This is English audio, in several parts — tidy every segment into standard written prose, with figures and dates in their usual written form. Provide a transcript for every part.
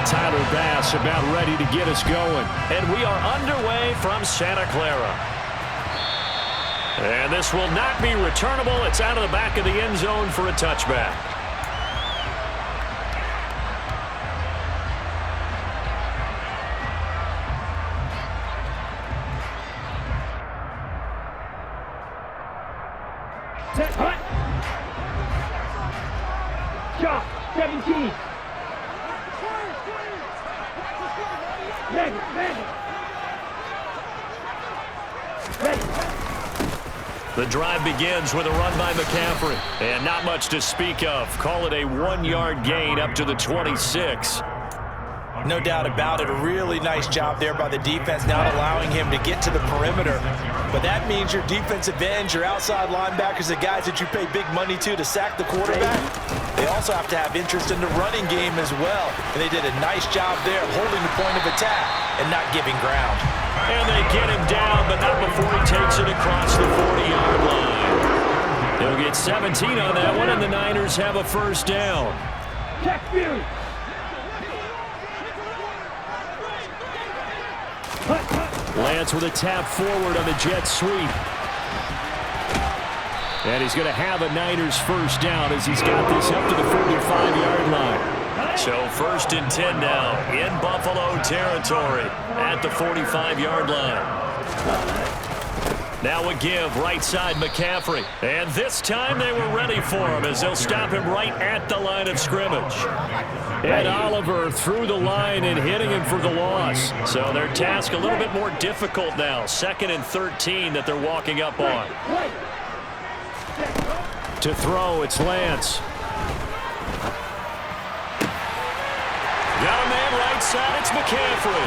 Tyler Bass about ready to get us going. And we are underway from Santa Clara. And this will not be returnable. It's out of the back of the end zone for a touchback. Shot, 17. The drive begins with a run by McCaffrey. And not much to speak of. Call it a 1-yard gain up to the 26. No doubt about it. A really nice job there by the defense, not allowing him to get to the perimeter. But that means your defensive ends, your outside linebackers, the guys that you pay big money to sack the quarterback, they also have to have interest in the running game as well. And they did a nice job there holding the point of attack and not giving ground. And they get him down, but not before he takes it across the 40-yard line. He'll get 17 on that one, and the Niners have a first down. Check view. Lance with a tap forward on the jet sweep. And he's going to have a Niners first down as he's got this up to the 45-yard line. So first and 10 now in Buffalo territory at the 45-yard line. Now a give right side McCaffrey. And this time they were ready for him as they'll stop him right at the line of scrimmage. And Oliver through the line and hitting him for the loss. So their task a little bit more difficult now. 2nd and 13 that they're walking up on. To throw, it's Lance. Got a man right side, it's McCaffrey.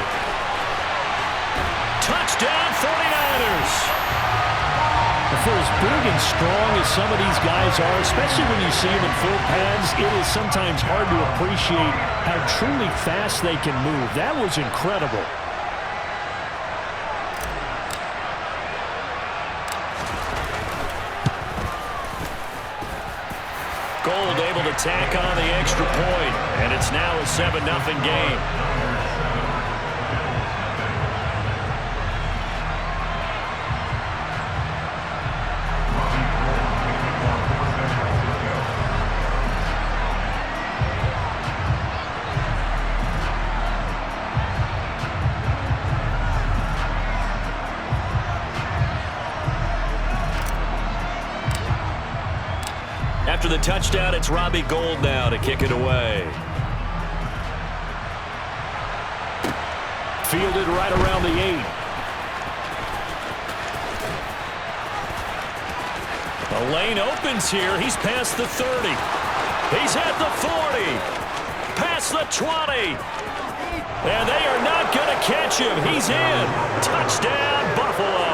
Touchdown 49ers. For as big and strong as some of these guys are, especially when you see them in full pads, it is sometimes hard to appreciate how truly fast they can move. That was incredible. Gold able to tack on the extra point, and it's now a 7-0 game. After the touchdown, it's Robbie Gould now to kick it away. Fielded right around the 8. The lane opens here. He's past the 30. He's at the 40. Past the 20. And they are not going to catch him. He's in. Touchdown, Buffalo.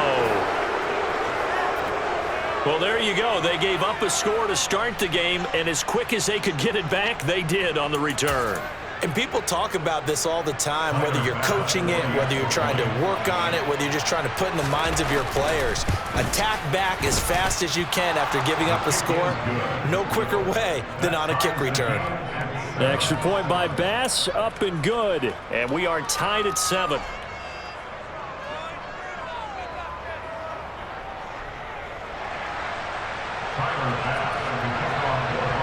Well, there you go. They gave up a score to start the game, and as quick as they could get it back, they did on the return. And people talk about this all the time, whether you're coaching it, whether you're trying to work on it, whether you're just trying to put in the minds of your players. Attack back as fast as you can after giving up a score. No quicker way than on a kick return. The extra point by Bass, up and good. And we are tied at 7.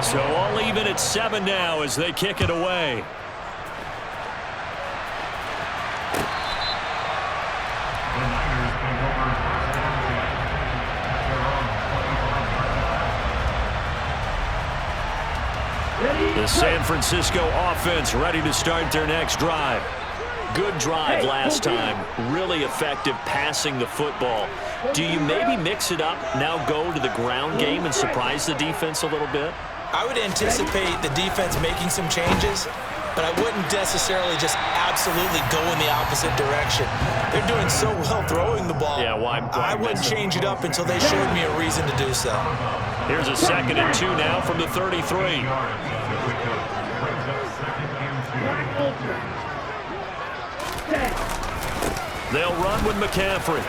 So all even at 7 now as they kick it away. The San Francisco offense ready to start their next drive. Good drive last time. Really effective passing the football. Do you maybe mix it up, now go to the ground game and surprise the defense a little bit? I would anticipate the defense making some changes, but I wouldn't necessarily just absolutely go in the opposite direction. They're doing so well throwing the ball. Yeah, why I wouldn't change it up until they showed me a reason to do so. Here's a 2nd and 2 now from the 33. They'll run with McCaffrey.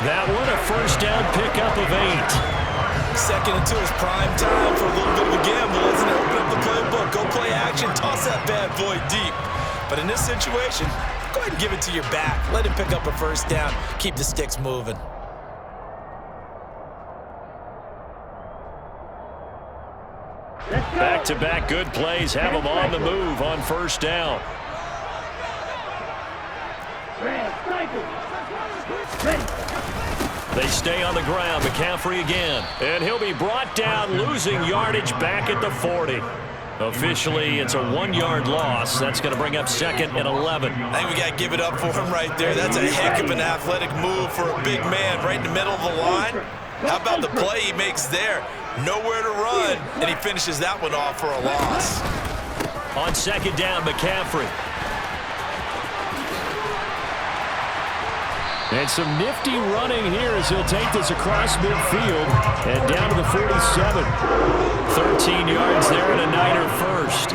That one a first down pickup of 8. 2nd and 2 is prime time for a little bit of a gamble, isn't it? Open up the playbook, go play action, avoid deep. But in this situation, go ahead and give it to your back. Let him pick up a first down. Keep the sticks moving. Back-to-back good plays have them on the move on first down. They stay on the ground. McCaffrey again. And he'll be brought down, losing yardage back at the 40. Officially, it's a 1-yard loss. That's going to bring up 2nd and 11. I think we got to give it up for him right there. That's a heck of an athletic move for a big man right in the middle of the line. How about the play he makes there? Nowhere to run, and he finishes that one off for a loss. On 2nd down, McCaffrey. And some nifty running here as he'll take this across midfield and down to the 47. 13 yards there and a Niner first.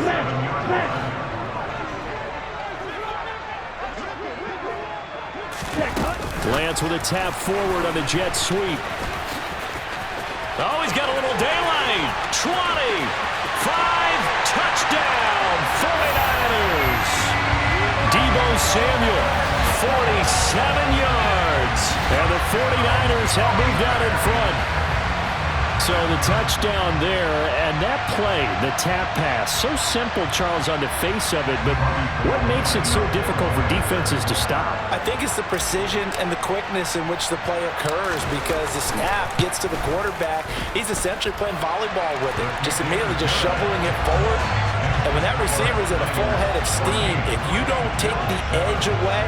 Lance with a tap forward on the jet sweep. Oh, he's got a little daylight. 20, 5, touchdown, 49ers. Deebo Samuel, 47 yards. And the 49ers have moved out in front. So the touchdown there, and that play, the tap pass, so simple, Charles, on the face of it, but what makes it so difficult for defenses to stop? I think it's the precision and the quickness in which the play occurs, because the snap gets to the quarterback. He's essentially playing volleyball with it, just immediately just shoveling it forward. And when that receiver's at a full head of steam, if you don't take the edge away,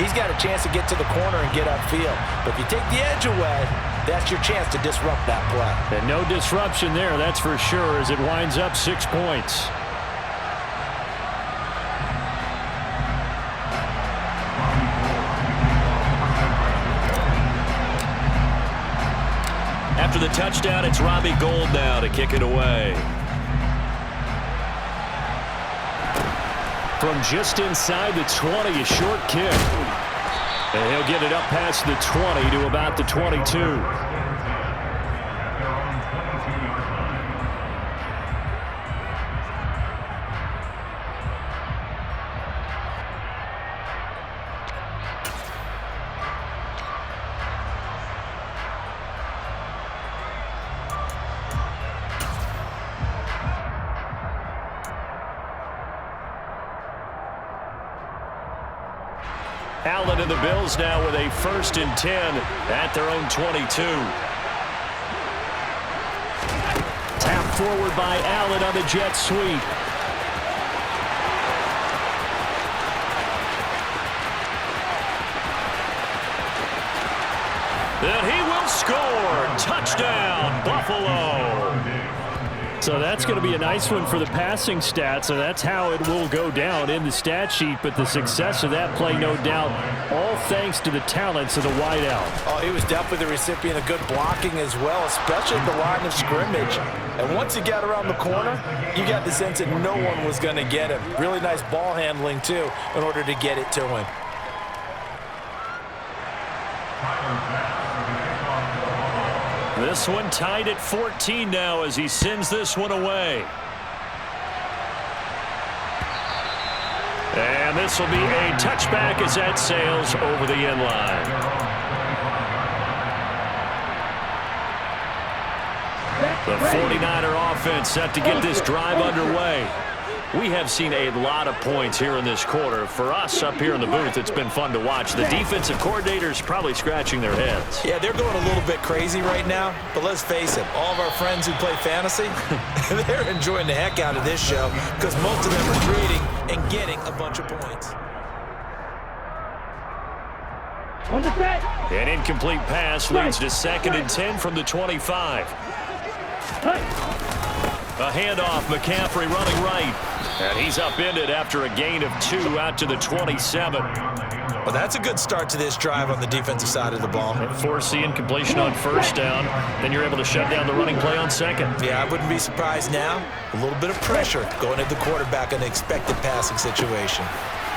he's got a chance to get to the corner and get upfield. But if you take the edge away, that's your chance to disrupt that play. And no disruption there, that's for sure, as it winds up 6 points. After the touchdown, it's Robbie Gould now to kick it away. From just inside the 20, a short kick. And he'll get it up past the 20 to about the 22. Allen and the Bills now with a 1st and 10 at their own 22. Tap forward by Allen on the jet sweep. And he will score. Touchdown, Buffalo. So that's going to be a nice one for the passing stats, so that's how it will go down in the stat sheet. But the success of that play, no doubt, all thanks to the talents of the wideout. Oh, he was definitely the recipient of good blocking as well, especially at the line of scrimmage. And once he got around the corner, you got the sense that no one was going to get him. Really nice ball handling, too, in order to get it to him. This one tied at 14 now as he sends this one away. And this will be a touchback as that sails over the end line. The 49er offense set to get this drive underway. We have seen a lot of points here in this quarter. For us up here in the booth, it's been fun to watch. The defensive coordinators probably scratching their heads. Yeah, they're going a little bit crazy right now. But let's face it, all of our friends who play fantasy, they're enjoying the heck out of this show because most of them are creating and getting a bunch of points. An incomplete pass leads to 2nd and 10 from the 25. A handoff, McCaffrey running right. And he's upended after a gain of 2 out to the 27. Well, that's a good start to this drive on the defensive side of the ball. Foreseeing completion on 1st down. Then you're able to shut down the running play on 2nd. Yeah, I wouldn't be surprised now. A little bit of pressure going at the quarterback in an expected passing situation.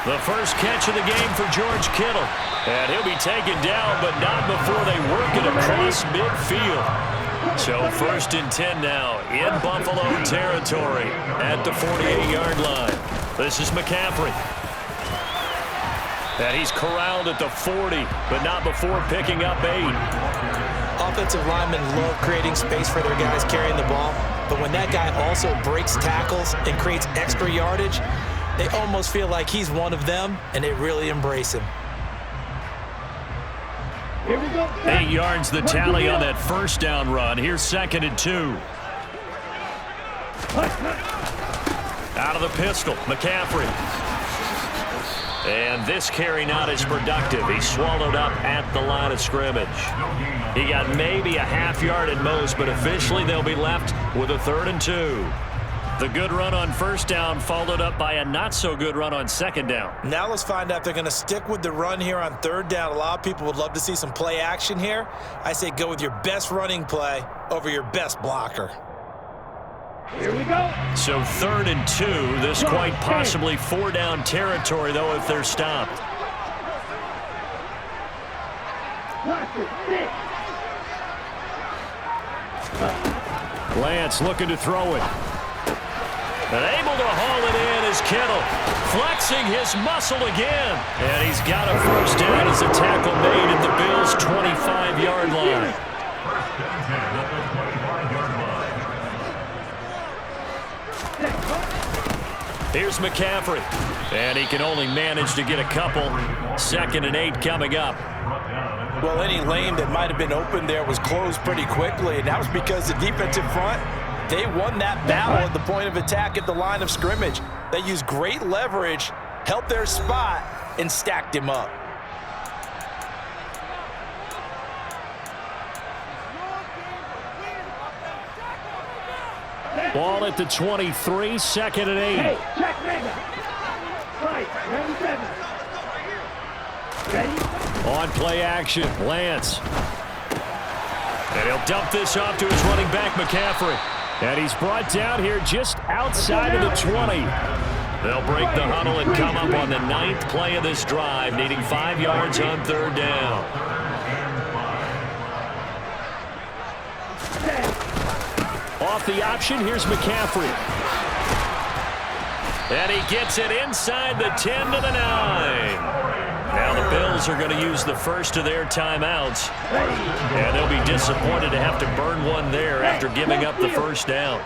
The first catch of the game for George Kittle. And he'll be taken down, but not before they work it across midfield. So 1st and 10 now in Buffalo territory at the 48-yard line. This is McCaffrey. And he's corralled at the 40, but not before picking up 8. Offensive linemen love creating space for their guys carrying the ball, but when that guy also breaks tackles and creates extra yardage, they almost feel like he's one of them, and they really embrace him. Here we go. 8 yards the tally on that first down run. Here's 2nd and 2. Out of the pistol, McCaffrey. And this carry not as productive. He's swallowed up at the line of scrimmage. He got maybe a half yard at most, but officially they'll be left with a 3rd and 2. The good run on first down followed up by a not-so-good run on 2nd down. Now let's find out if they're going to stick with the run here on 3rd down. A lot of people would love to see some play action here. I say go with your best running play over your best blocker. Here we go. So 3rd and 2. This quite possibly 4-down territory, though, if they're stopped. Lance looking to throw it. And able to haul it in is Kittle, flexing his muscle again. And he's got a first down as a tackle made at the Bills' 25-yard line. Here's McCaffrey, and he can only manage to get a couple. 2nd and 8 coming up. Well, any lane that might have been open there was closed pretty quickly, and that was because the defensive front, they won that battle at the point of attack at the line of scrimmage. They used great leverage, helped their spot, and stacked him up. Ball at the 23, 2nd and 8. Hey, check mega. Right, 97. Ready? On play action, Lance. And he'll dump this off to his running back, McCaffrey. And he's brought down here just outside of the 20. They'll break the huddle and come up on the 9th play of this drive, needing 5 yards on 3rd down. Off the option, here's McCaffrey. And he gets it inside the 10 to the 9. Now the Bills are going to use the first of their timeouts. And they'll be disappointed to have to burn one there after giving up the first down.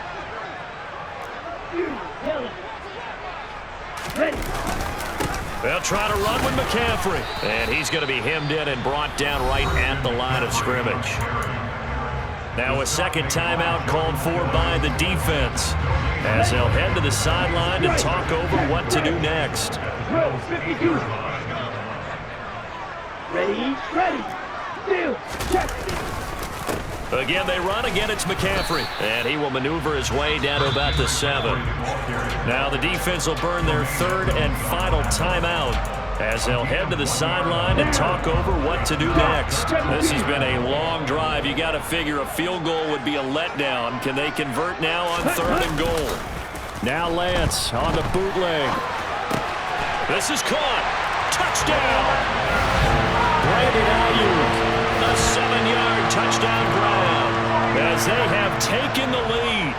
They'll try to run with McCaffrey. And he's going to be hemmed in and brought down right at the line of scrimmage. Now a second timeout called for by the defense, as they'll head to the sideline to talk over what to do next. Ready, ready. Two, check. Again, they run. Again, it's McCaffrey. And he will maneuver his way down to about the 7. Now the defense will burn their 3rd and final timeout, as they'll head to the sideline and talk over what to do next. This has been a long drive. You got to figure a field goal would be a letdown. Can they convert now on 3rd and goal? Now Lance on the bootleg. This is caught. Touchdown. Brandon Ayuk, a 7-yard touchdown grab, as they have taken the lead.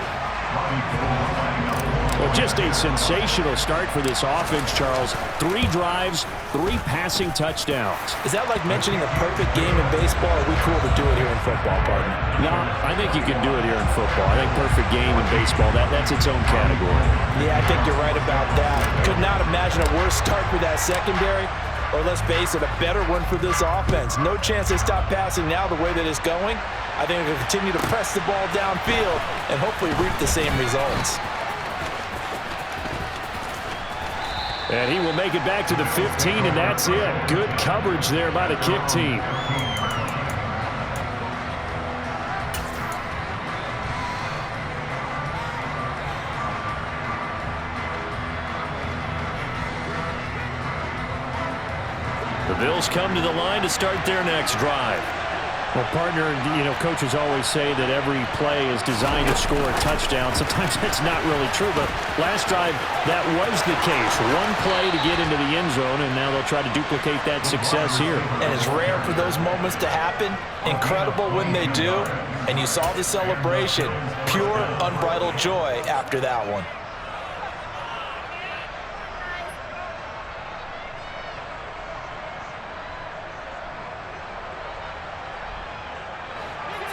Well, just a sensational start for this offense, Charles. 3 drives, 3 passing touchdowns. Is that like mentioning a perfect game in baseball, or are we cool to do it here in football, partner? No, I think you can do it here in football. I think perfect game in baseball, that's its own category. Yeah, I think you're right about that. Could not imagine a worse start for that secondary, or let's face it, a better one for this offense. No chance they stop passing now the way that it's going. I think they'll continue to press the ball downfield and hopefully reap the same results. And he will make it back to the 15, and that's it. Good coverage there by the kick team. The Bills come to the line to start their next drive. Well, partner, coaches always say that every play is designed to score a touchdown. Sometimes that's not really true, but last drive, that was the case. One play to get into the end zone, and now they'll try to duplicate that success here. And it's rare for those moments to happen. Incredible when they do. And you saw the celebration. Pure, unbridled joy after that one.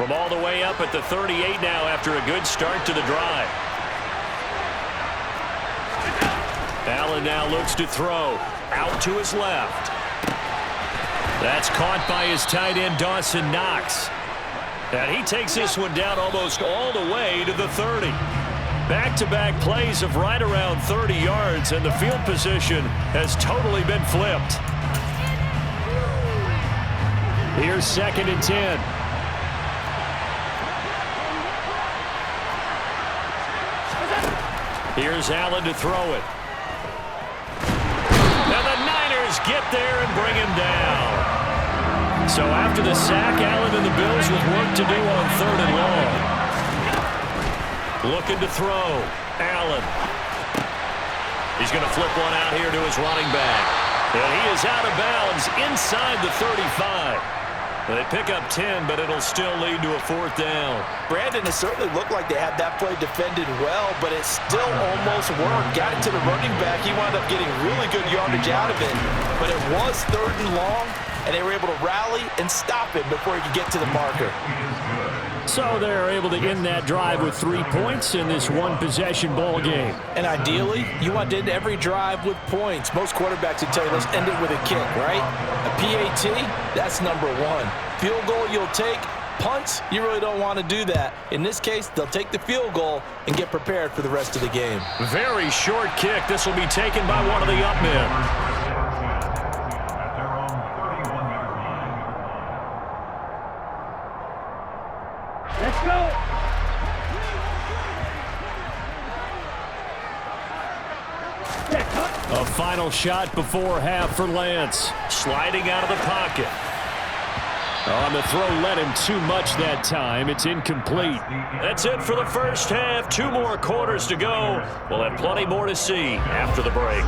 From all the way up at the 38 now after a good start to the drive. Allen now looks to throw. Out to his left. That's caught by his tight end, Dawson Knox. And he takes this one down almost all the way to the 30. Back-to-back plays of right around 30 yards, and the field position has totally been flipped. Here's 2nd and 10. Here's Allen to throw it. Now the Niners get there and bring him down. So after the sack, Allen and the Bills with work to do on 3rd and long. Looking to throw. Allen. He's going to flip one out here to his running back. And he is out of bounds inside the 35. They pick up 10, but it'll still lead to a 4th down. Brandon, it certainly looked like they had that play defended well, but it still almost worked. Got it to the running back. He wound up getting really good yardage out of it. But it was 3rd and long, and they were able to rally and stop it before he could get to the marker. So they're able to end that drive with 3 points in this one-possession ball game. And ideally, you want to end every drive with points. Most quarterbacks would tell you, let's end it with a kick, right? A PAT, that's number 1. Field goal you'll take. Punts, you really don't want to do that. In this case, they'll take the field goal and get prepared for the rest of the game. Very short kick. This will be taken by one of the up men. Let's go. A final shot before half for Lance. Sliding out of the pocket. On the throw, led him too much that time. It's incomplete. That's it for the first half. 2 more quarters to go. We'll have plenty more to see after the break.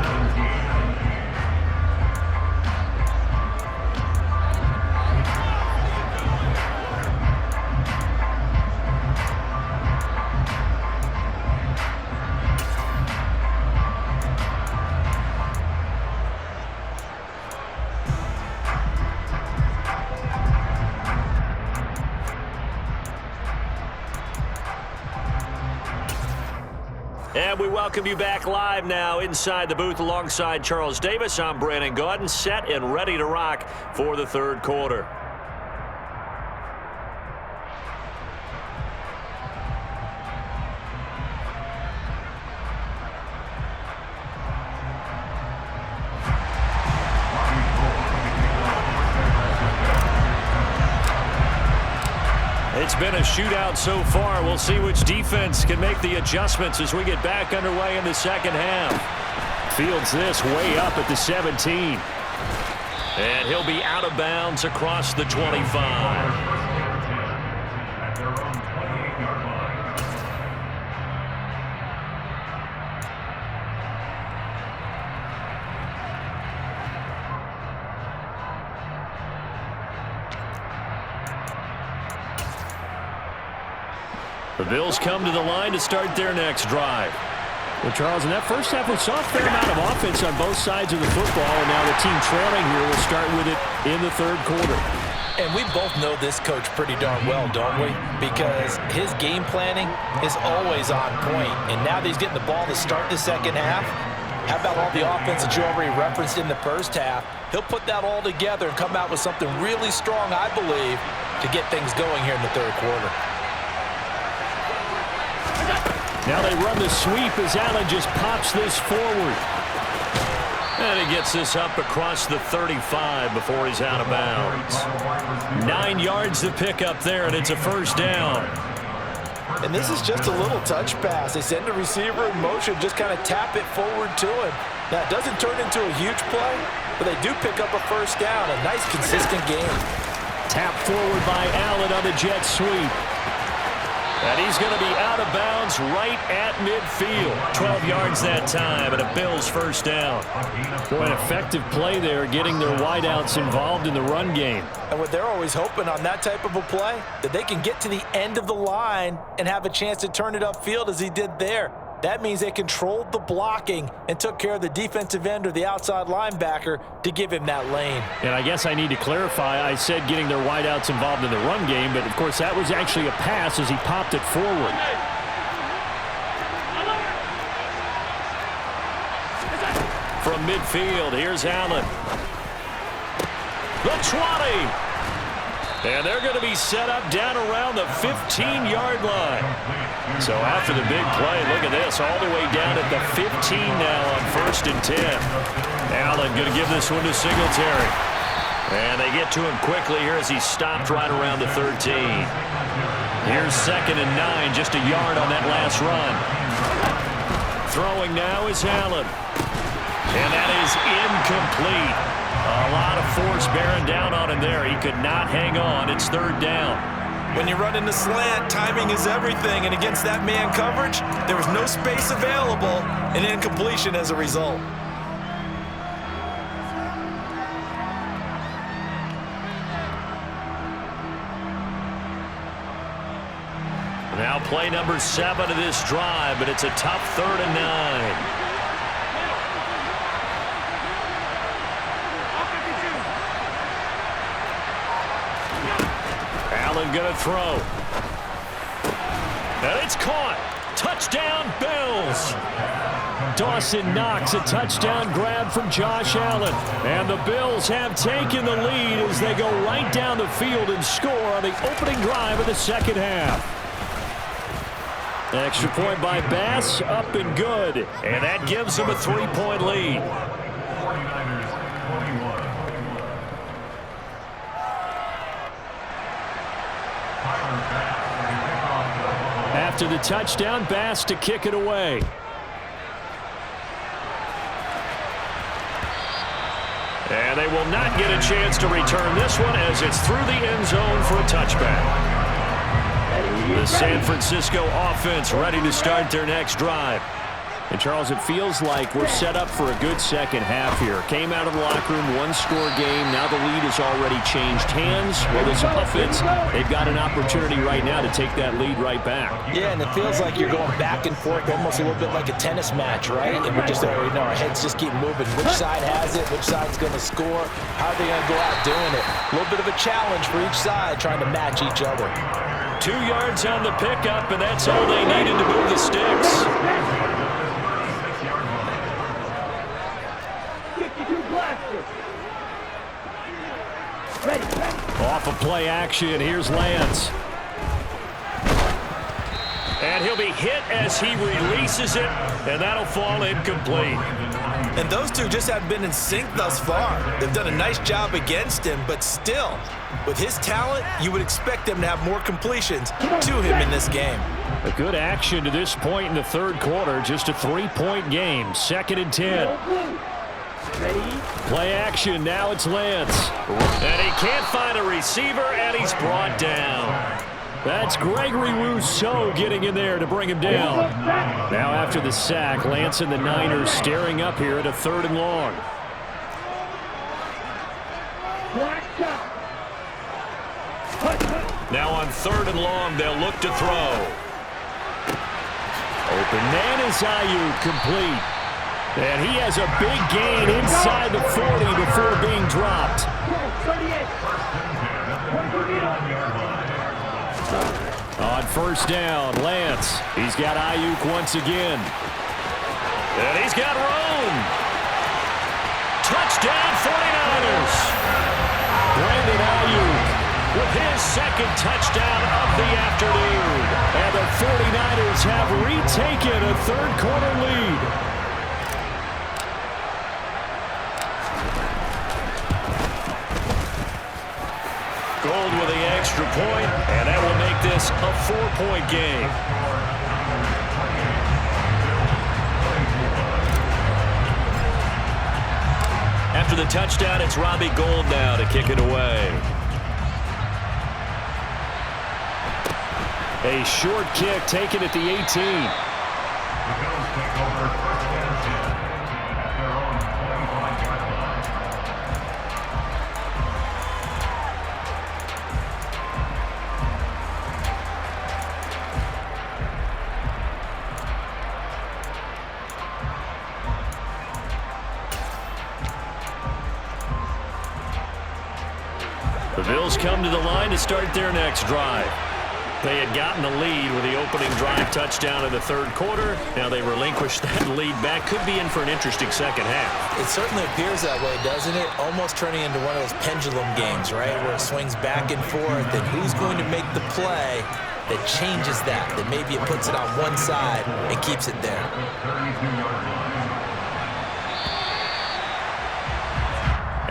And we welcome you back live now inside the booth alongside Charles Davis. I'm Brandon Gaudin, set and ready to rock for the 3rd quarter. It's been a shootout so far. We'll see which defense can make the adjustments as we get back underway in the 2nd half. Fields this way up at the 17. And he'll be out of bounds across the 25. The Bills come to the line to start their next drive. Well, Charles, in that first half, we saw a fair amount of offense on both sides of the football, and now the team trailing here will start with it in the 3rd quarter. And we both know this coach pretty darn well, don't we? Because his game planning is always on point. And now that he's getting the ball to start the 2nd half, how about all the offense that you already referenced in the first half? He'll put that all together and come out with something really strong, I believe, to get things going here in the 3rd quarter. Now they run the sweep as Allen just pops this forward. And he gets this up across the 35 before he's out of bounds. 9 yards to pick up there, and it's a 1st down. And this is just a little touch pass. They send the receiver in motion, just kind of tap it forward to him. Now, it doesn't turn into a huge play, but they do pick up a 1st down. A nice, consistent game. Tap forward by Allen on the jet sweep. And he's going to be out of bounds right at midfield. 12 yards that time, and a Bills 1st down. Boy, an effective play there, getting their wideouts involved in the run game. And what they're always hoping on that type of a play, that they can get to the end of the line and have a chance to turn it upfield as he did there. That means they controlled the blocking and took care of the defensive end or the outside linebacker to give him that lane. And I guess I need to clarify, I said getting their wideouts involved in the run game, but of course that was actually a pass as he popped it forward. From midfield, here's Allen. The 20. And they're going to be set up down around the 15-yard line. So after the big play, look at this, all the way down at the 15 now on 1st and 10. Allen going to give this one to Singletary. And they get to him quickly here as he stopped right around the 13. Here's 2nd and 9, just a yard on that last run. Throwing now is Allen. And that is incomplete. A lot of force bearing down on him there. He could not hang on. It's 3rd down. When you run in the slant, timing is everything. And against that man coverage, there was no space available, and incompletion as a result. Now play number 7 of this drive, but it's a tough 3rd and 9. Allen going to throw. And it's caught. Touchdown, Bills. Dawson Knox, a touchdown grab from Josh Allen. And the Bills have taken the lead as they go right down the field and score on the opening drive of the second half. Extra point by Bass, up and good. And that gives them a 3-point lead. After the touchdown, Bass to kick it away. And they will not get a chance to return this one as it's through the end zone for a touchback. The San Francisco offense ready to start their next drive. And, Charles, it feels like we're set up for a good second half here. Came out of the locker room, one-score game. Now the lead has already changed hands. Well, this offense, they've got an opportunity right now to take that lead right back. Yeah, and it feels like you're going back and forth, almost a little bit like a tennis match, right? And we're just, our heads just keep moving. Which side has it? Which side's going to score? How are they going to go out doing it? A little bit of a challenge for each side, trying to match each other. 2 yards on the pickup, and that's all they needed to move the sticks. Off of play action, here's Lance. And he'll be hit as he releases it, and that'll fall incomplete. And those two just haven't been in sync thus far. They've done a nice job against him, but still, with his talent, you would expect them to have more completions to him in this game. A good action to this point in the third quarter, just a 3-point game, 2nd and 10. Play action, now it's Lance. And he can't find a receiver, and he's brought down. That's Gregory Rousseau getting in there to bring him down. Now after the sack, Lance and the Niners staring up here at a 3rd and long. Now on 3rd and long, they'll look to throw. Open man is Ayuk, complete. And he has a big gain inside the 40 before being dropped. On 1st down, Lance. He's got Ayuk once again. And he's got Rome. Touchdown 49ers. Brandon Ayuk with his 2nd touchdown of the afternoon. And the 49ers have retaken a third quarter lead. Gold with the extra point, and that will make this a 4-point game. After the touchdown, it's Robbie Gould now to kick it away. A short kick taken at the 18. The Bills come to the line to start their next drive. They had gotten the lead with the opening drive touchdown in the third quarter. Now they relinquished that lead back. Could be in for an interesting second half. It certainly appears that way, doesn't it? Almost turning into one of those pendulum games, right, where it swings back and forth. And who's going to make the play that changes that maybe it puts it on one side and keeps it there?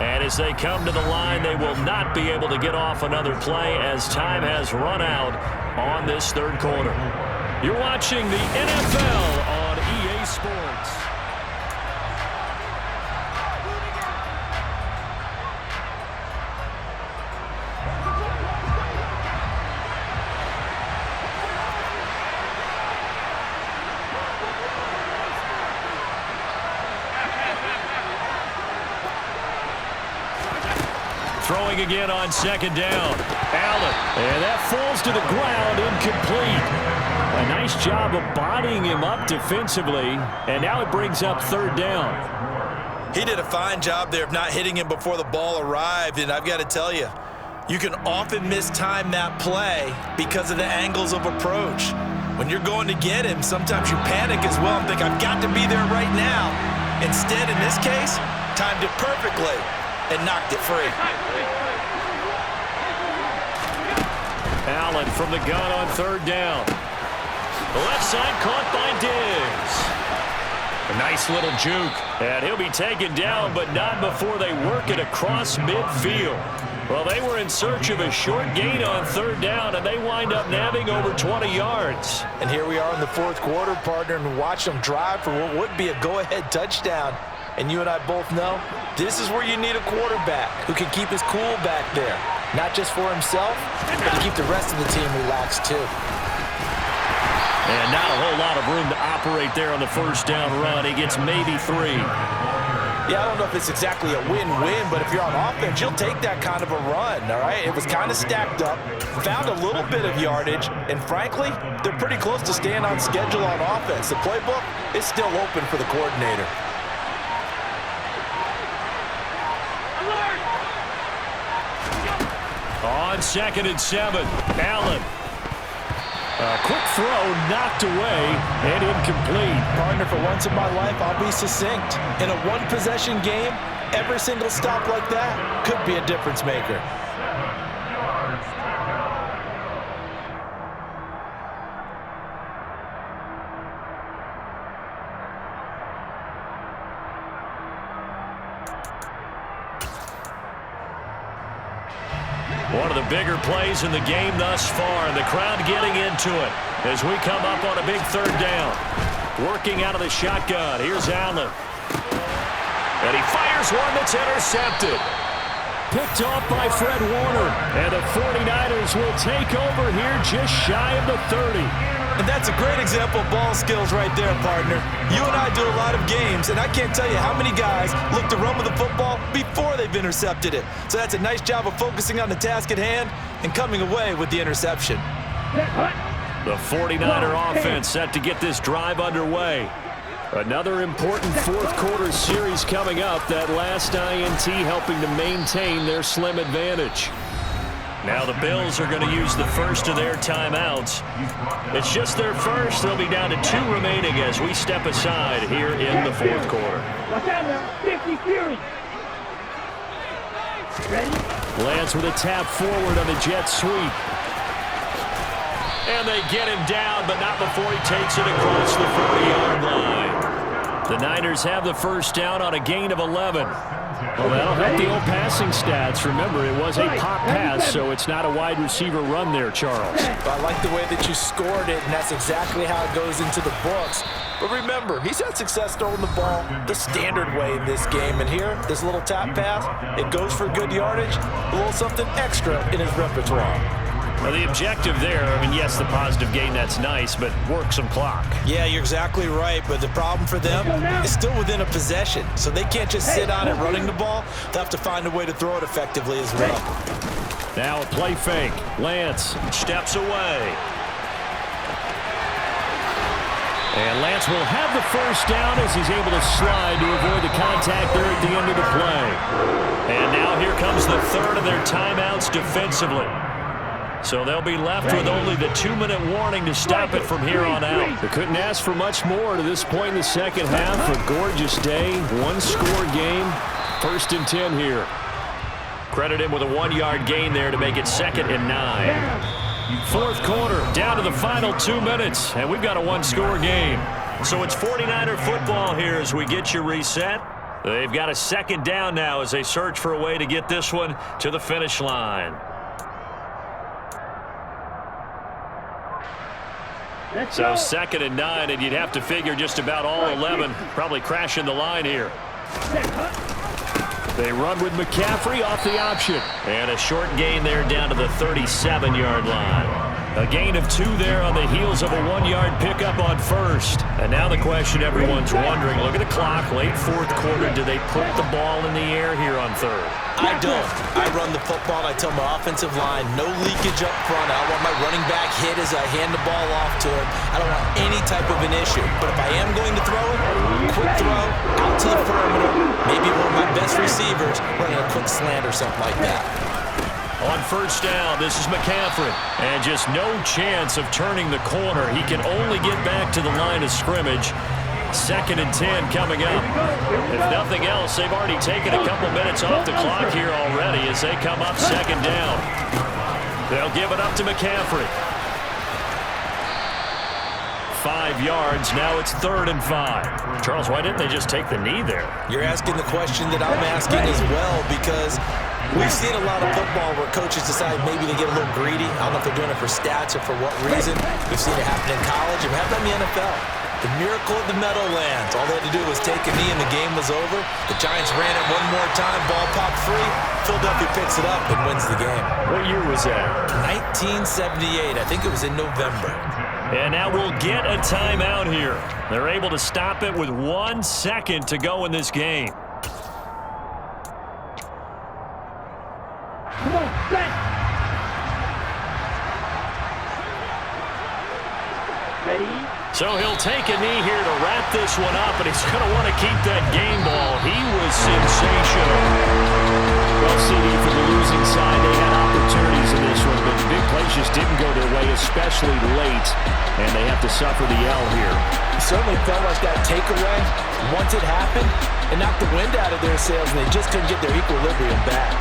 And as they come to the line, they will not be able to get off another play as time has run out on this third quarter. You're watching the NFL on EA Sports. Throwing again on second down. Allen. And that falls to the ground, incomplete. A nice job of bodying him up defensively. And now it brings up third down. He did a fine job there of not hitting him before the ball arrived. And I've got to tell you, you can often mistime that play because of the angles of approach. When you're going to get him, sometimes you panic as well and think, I've got to be there right now. Instead, in this case, timed it perfectly and knocked it free. Allen from the gun on third down. The left side caught by Diggs. A nice little juke. And he'll be taken down, but not before they work it across midfield. Well, they were in search of a short gain on third down, and they wind up nabbing over 20 yards. And here we are in the fourth quarter, partner, and watch them drive for what would be a go-ahead touchdown. And you and I both know this is where you need a quarterback who can keep his cool back there. Not just for himself, but to keep the rest of the team relaxed too. And not a whole lot of room to operate there on the first down run. He gets maybe 3. Yeah, I don't know if it's exactly a win-win, but if you're on offense, you'll take that kind of a run, all right? It was kind of stacked up, found a little bit of yardage, and frankly, they're pretty close to staying on schedule on offense. The playbook is still open for the coordinator. On 2nd and 7, Allen. A quick throw knocked away and incomplete. Partner, for once in my life, I'll be succinct. In a one-possession game, every single stop like that could be a difference maker. One of the bigger plays in the game thus far, and the crowd getting into it as we come up on a big third down. Working out of the shotgun, here's Allen. And he fires one that's intercepted. Picked off by Fred Warner, and the 49ers will take over here just shy of the 30. And that's a great example of ball skills right there, partner. You and I do a lot of games, and I can't tell you how many guys look to run with the football before they've intercepted it. So that's a nice job of focusing on the task at hand and coming away with the interception. The 49er offense set to get this drive underway. Another important fourth quarter series coming up. That last INT helping to maintain their slim advantage. Now the Bills are going to use the first of their timeouts. It's just their first. They'll be down to 2 remaining as we step aside here in the fourth quarter. Watch out now. 50 Fury. Ready? Lance with a tap forward on the jet sweep. And they get him down, but not before he takes it across the 40-yard line. The Niners have the first down on a gain of 11. Well, that'll help the old passing stats. Remember, it was a pop pass, so it's not a wide receiver run there, Charles. I like the way that you scored it, and that's exactly how it goes into the books. But remember, he's had success throwing the ball the standard way in this game. And here, this little tap pass, it goes for good yardage, a little something extra in his repertoire. Well, the objective there, I mean, yes, the positive gain, that's nice, but work some clock. Yeah, you're exactly right, but the problem for them is still within a possession, so they can't just sit on it running the ball. They'll have to find a way to throw it effectively as well. Now a play fake. Lance steps away. And Lance will have the first down as he's able to slide to avoid the contact there at the end of the play. And now here comes the third of their timeouts defensively. So they'll be left with only the 2-minute warning to stop it from here on out. They couldn't ask for much more to this point in the second half. A gorgeous day, one-score game, 1st and 10 here. Credit him with a 1-yard gain there to make it 2nd and 9. 4th quarter, down to the final 2 minutes, and we've got a one-score game. So it's 49er football here as we get you reset. They've got a 2nd down now as they search for a way to get this one to the finish line. So 2nd and 9, and you'd have to figure just about all 11 probably crashing the line here. They run with McCaffrey off the option. And a short gain there down to the 37-yard line. A gain of 2 there on the heels of a 1-yard pickup on 1st. And now the question everyone's wondering, look at the clock, late 4th quarter, do they put the ball in the air here on 3rd? I don't. I run the football, and I tell my offensive line, no leakage up front. I don't want my running back hit as I hand the ball off to him. I don't want any type of an issue. But if I am going to throw it, quick throw, out to the perimeter, maybe one of my best receivers running a quick slant or something like that. On 1st down, this is McCaffrey. And just no chance of turning the corner. He can only get back to the line of scrimmage. 2nd and 10 coming up. If nothing else, they've already taken a couple minutes off the clock here already as they come up 2nd down. They'll give it up to McCaffrey. 5 yards. Now it's 3rd and 5. Charles, why didn't they just take the knee there? You're asking the question that I'm asking as well, because we've seen a lot of football where coaches decide maybe they get a little greedy. I don't know if they're doing it for stats or for what reason. We've seen it happen in college and happen in the NFL. The miracle of the Meadowlands. All they had to do was take a knee and the game was over. The Giants ran it one more time. Ball popped free. Philadelphia picks it up and wins the game. What year was that? 1978. I think it was in November. And now we'll get a timeout here. They're able to stop it with 1 second to go in this game. Come on, set. Ready? So he'll take a knee here to wrap this one up, and he's going to want to keep that game ball. He was sensational. Well, CD, for the losing side, they had opportunities in this one, but the big plays just didn't go their way, especially late, and they have to suffer the L here. It certainly felt like that takeaway, once it happened, it knocked the wind out of their sails, and they just couldn't get their equilibrium back.